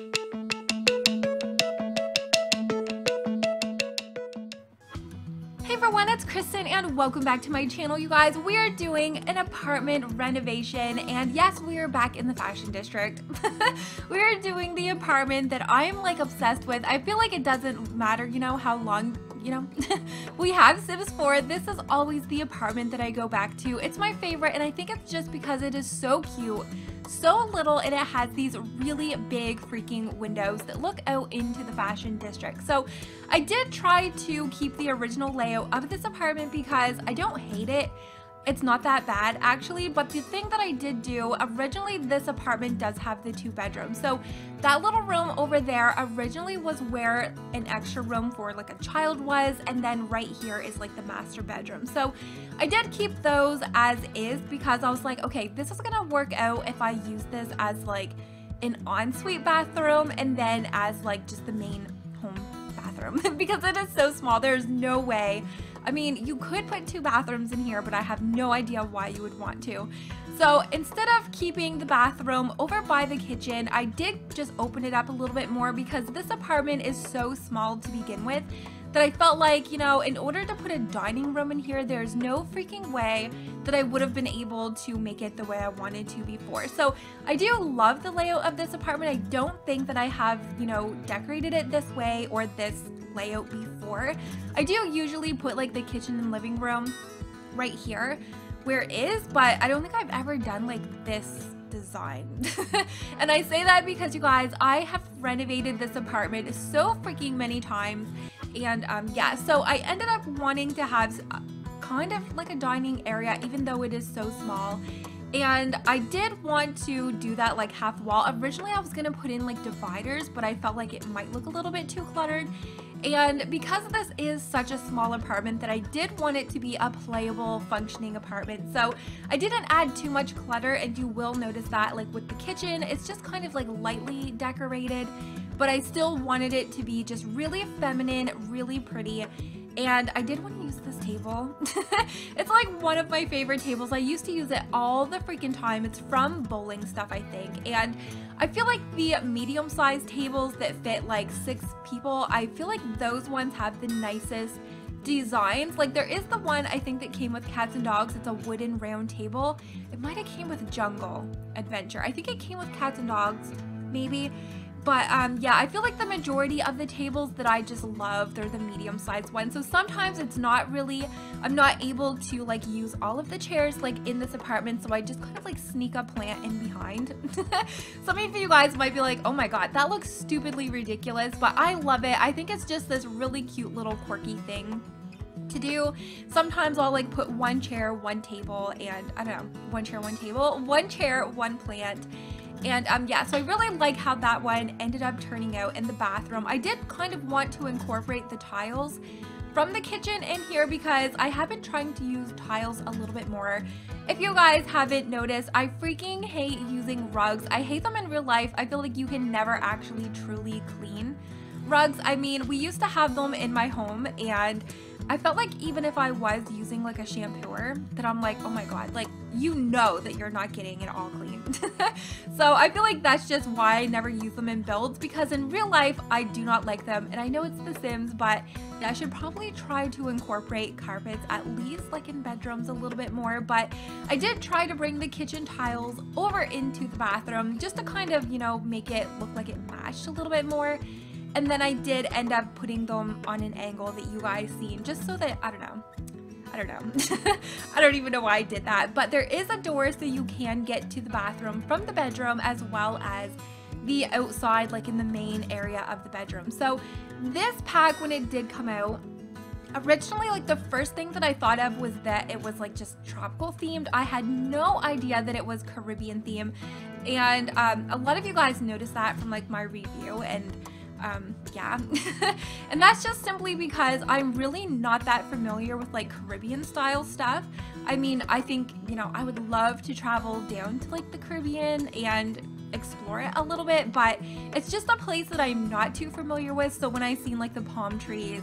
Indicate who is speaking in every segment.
Speaker 1: Hey everyone, it's Kristen and welcome back to my channel. You guys, we are doing an apartment renovation, and yes, we are back in the fashion district. We are doing the apartment that I am like obsessed with. I feel like it doesn't matter, you know, how long, you know, we have Sims 4. This is always the apartment that I go back to. It's my favorite, and I think it's just because it is so cute, so little, and it has these really big freaking windows that look out into the fashion district. So I did try to keep the original layout of this apartment because I don't hate it. It's not that bad actually, but the thing that I did do, originally this apartment does have the 2 bedrooms. So that little room over there originally was where an extra room for like a child was, and then right here is like the master bedroom. So I did keep those as is because I was like, okay, this is gonna work out if I use this as like an ensuite bathroom and then as like just the main home bathroom because it is so small. There's no way. I mean, you could put 2 bathrooms in here, but I have no idea why you would want to. So instead of keeping the bathroom over by the kitchen, I did just open it up a little bit more because this apartment is so small to begin with that I felt like, you know, in order to put a dining room in here, there's no freaking way that I would have been able to make it the way I wanted to before. So I do love the layout of this apartment. I don't think that I have, you know, decorated it this way or this layout before. I do usually put like the kitchen and living room right here where it is, but I don't think I've ever done like this design. And I say that because, you guys, I have renovated this apartment so freaking many times, and yeah, so I ended up wanting to have kind of like a dining area even though it is so small. And I did want to do that like half wall. Originally I was gonna put in like dividers, but I felt like it might look a little bit too cluttered. And because this is such a small apartment that I did want it to be a playable, functioning apartment. So I didn't add too much clutter, and you will notice that like with the kitchen, it's just kind of like lightly decorated, but I still wanted it to be just really feminine, really pretty. And I did want to use this table. It's like one of my favorite tables. I used to use it all the freaking time. It's from bowling stuff, I think. And I feel like the medium-sized tables that fit like 6 people, I feel like those ones have the nicest designs. Like there is the one I think that came with cats and dogs. It's a wooden round table. It might have came with Jungle Adventure. I think it came with cats and dogs, maybe. But yeah, I feel like the majority of the tables that I just love, they're the medium-sized ones. So sometimes it's not really, I'm not able to like use all of the chairs like in this apartment, so I just kind of like sneak a plant in behind. Some of you guys might be like, oh my god, that looks stupidly ridiculous, but I love it. I think it's just this really cute little quirky thing to do. Sometimes I'll like put 1 chair, 1 table, and I don't know, 1 chair, 1 table, 1 chair, 1 plant. And yeah, so I really like how that one ended up turning out in the bathroom. I did kind of want to incorporate the tiles from the kitchen in here because I have been trying to use tiles a little bit more. If you guys haven't noticed, I freaking hate using rugs. I hate them in real life. I feel like you can never actually truly clean rugs. I mean, we used to have them in my home, and I felt like even if I was using like a shampooer, that I'm like, oh my god, like you know that you're not getting it all clean. So I feel like that's just why I never use them in builds, because in real life I do not like them. And I know it's The Sims, but yeah, I should probably try to incorporate carpets at least like in bedrooms a little bit more. But I did try to bring the kitchen tiles over into the bathroom just to kind of, you know, make it look like it matched a little bit more. And then I did end up putting them on an angle that you guys seen, just so that, I don't know. I don't even know why I did that. But there is a door so you can get to the bathroom from the bedroom, as well as the outside, like in the main area of the bedroom. So this pack, when it did come out, originally, like the first thing that I thought of was that it was like just tropical themed. I had no idea that it was Caribbean theme. And a lot of you guys noticed that from like my review, and yeah. And that's just simply because I'm really not that familiar with like Caribbean style stuff. I mean, I think, you know, I would love to travel down to like the Caribbean and explore it a little bit, but it's just a place that I'm not too familiar with. So when I seen like the palm trees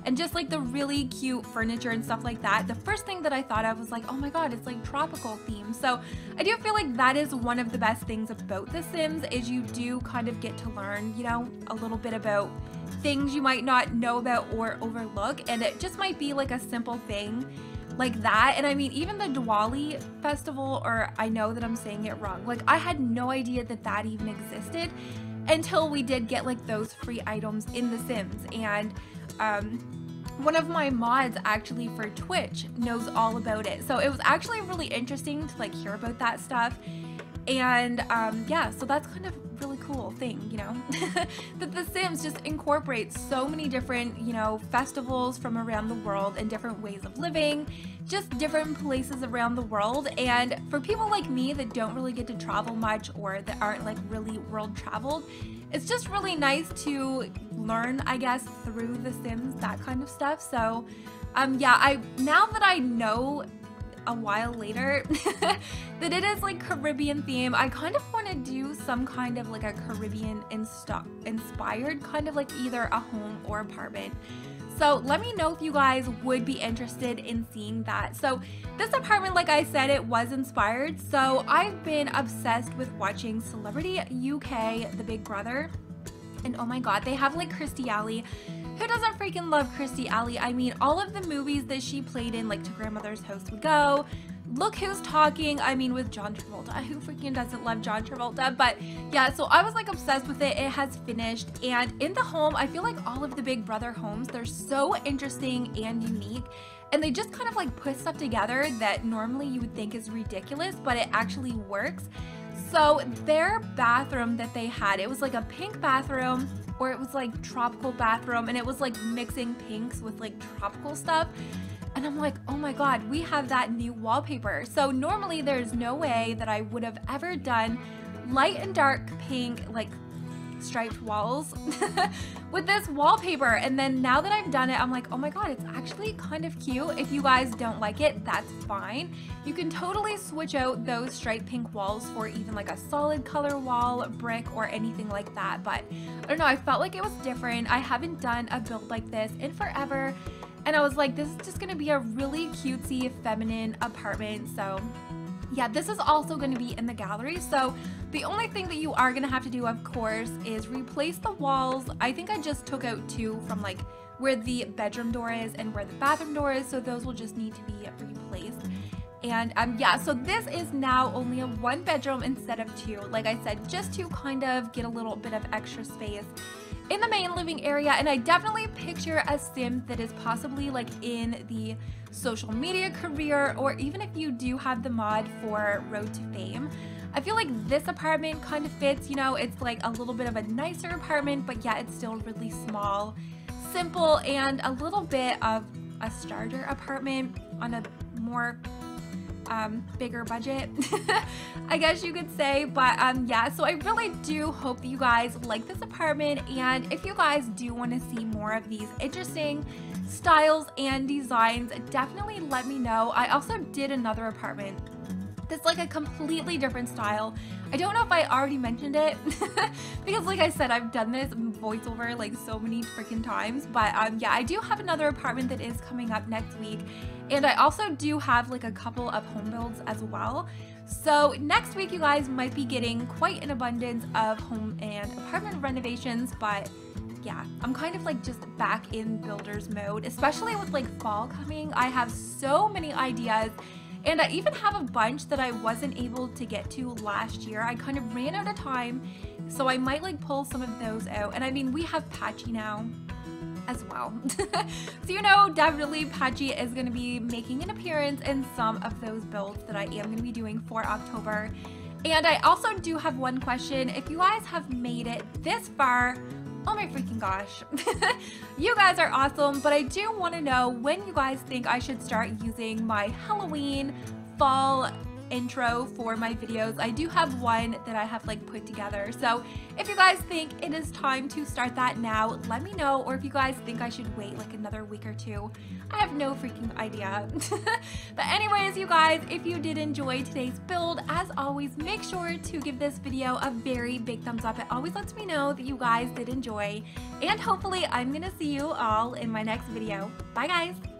Speaker 1: and just like the really cute furniture and stuff like that, the first thing that I thought of was like, oh my god, it's like tropical theme. So I do feel like that is one of the best things about The Sims, is you do kind of get to learn, you know, a little bit about things you might not know about or overlook, and it just might be like a simple thing like that. And I mean, even the Diwali festival, or I know that I'm saying it wrong, like I had no idea that that even existed until we did get like those free items in The Sims. And one of my mods actually for Twitch knows all about it, so it was actually really interesting to like hear about that stuff. And yeah, so that's kind of really cool thing, you know, that The Sims just incorporates so many different, you know, festivals from around the world and different ways of living, just different places around the world. And for people like me that don't really get to travel much, or that aren't like really world traveled, it's just really nice to learn, I guess, through The Sims, that kind of stuff. So yeah, now that I know a while later that it is like Caribbean theme, I kind of want to do some kind of like a Caribbean inspired kind of like either a home or apartment. So let me know if you guys would be interested in seeing that. So this apartment, like I said, it was inspired. So I've been obsessed with watching Celebrity UK, The Big Brother, and oh my god, they have like Kirstie Alley. Who doesn't freaking love Kirstie Alley? I mean, all of the movies that she played in, like To Grandmother's House We Go, Look Who's Talking, I mean, with John Travolta. Who freaking doesn't love John Travolta? But yeah, so I was like obsessed with it. It has finished, and in the home, I feel like all of the Big Brother homes, they're so interesting and unique, and they just kind of like put stuff together that normally you would think is ridiculous, but it actually works. So their bathroom that they had, it was like a pink bathroom, or it was like tropical bathroom, and it was like mixing pinks with like tropical stuff. And I'm like, oh my god, we have that new wallpaper. So normally there's no way that I would have ever done light and dark pink like striped walls with this wallpaper. And then now that I've done it, I'm like, oh my god, it's actually kind of cute. If you guys don't like it, that's fine. You can totally switch out those striped pink walls for even like a solid color wall, brick, or anything like that. But I don't know, I felt like it was different. I haven't done a build like this in forever, and I was like, this is just gonna be a really cutesy, feminine apartment. So yeah, this is also going to be in the gallery. So the only thing that you are going to have to do, of course, is replace the walls. I think I just took out two from like where the bedroom door is and where the bathroom door is. So those will just need to be replaced. And yeah, so this is now only a 1 bedroom instead of 2. Like I said, just to kind of get a little bit of extra space in the main living area. And I definitely picture a sim that is possibly like in the social media career, or even if you do have the mod for Road to Fame. I feel like this apartment kind of fits, you know, it's like a little bit of a nicer apartment, but yeah, it's still really small, simple, and a little bit of a starter apartment on a more bigger budget, I guess you could say. But yeah, so I really do hope that you guys like this apartment, and if you guys do want to see more of these interesting styles and designs, definitely let me know. I also did another apartment that's like a completely different style. I don't know if I already mentioned it because like I said, I've done this voiceover like so many freaking times. But yeah, I do have another apartment that is coming up next week, and I also do have like a couple of home builds as well. So next week you guys might be getting quite an abundance of home and apartment renovations. But yeah, I'm kind of like just back in builder's mode, especially with like fall coming. I have so many ideas, and I even have a bunch that I wasn't able to get to last year. I kind of ran out of time, so I might like pull some of those out. And I mean, we have Patchy now as well. So you know, definitely Patchy is going to be making an appearance in some of those builds that I am going to be doing for October. And I also do have one question. If you guys have made it this far, oh my freaking gosh, you guys are awesome. But I do want to know when you guys think I should start using my Halloween, fall, intro for my videos. I do have one that I have like put together. So if you guys think it is time to start that now, let me know. Or if you guys think I should wait like another week or two, I have no freaking idea. But anyways, you guys, if you did enjoy today's build, as always, make sure to give this video a very big thumbs up. It always lets me know that you guys did enjoy, and hopefully I'm gonna see you all in my next video. Bye guys!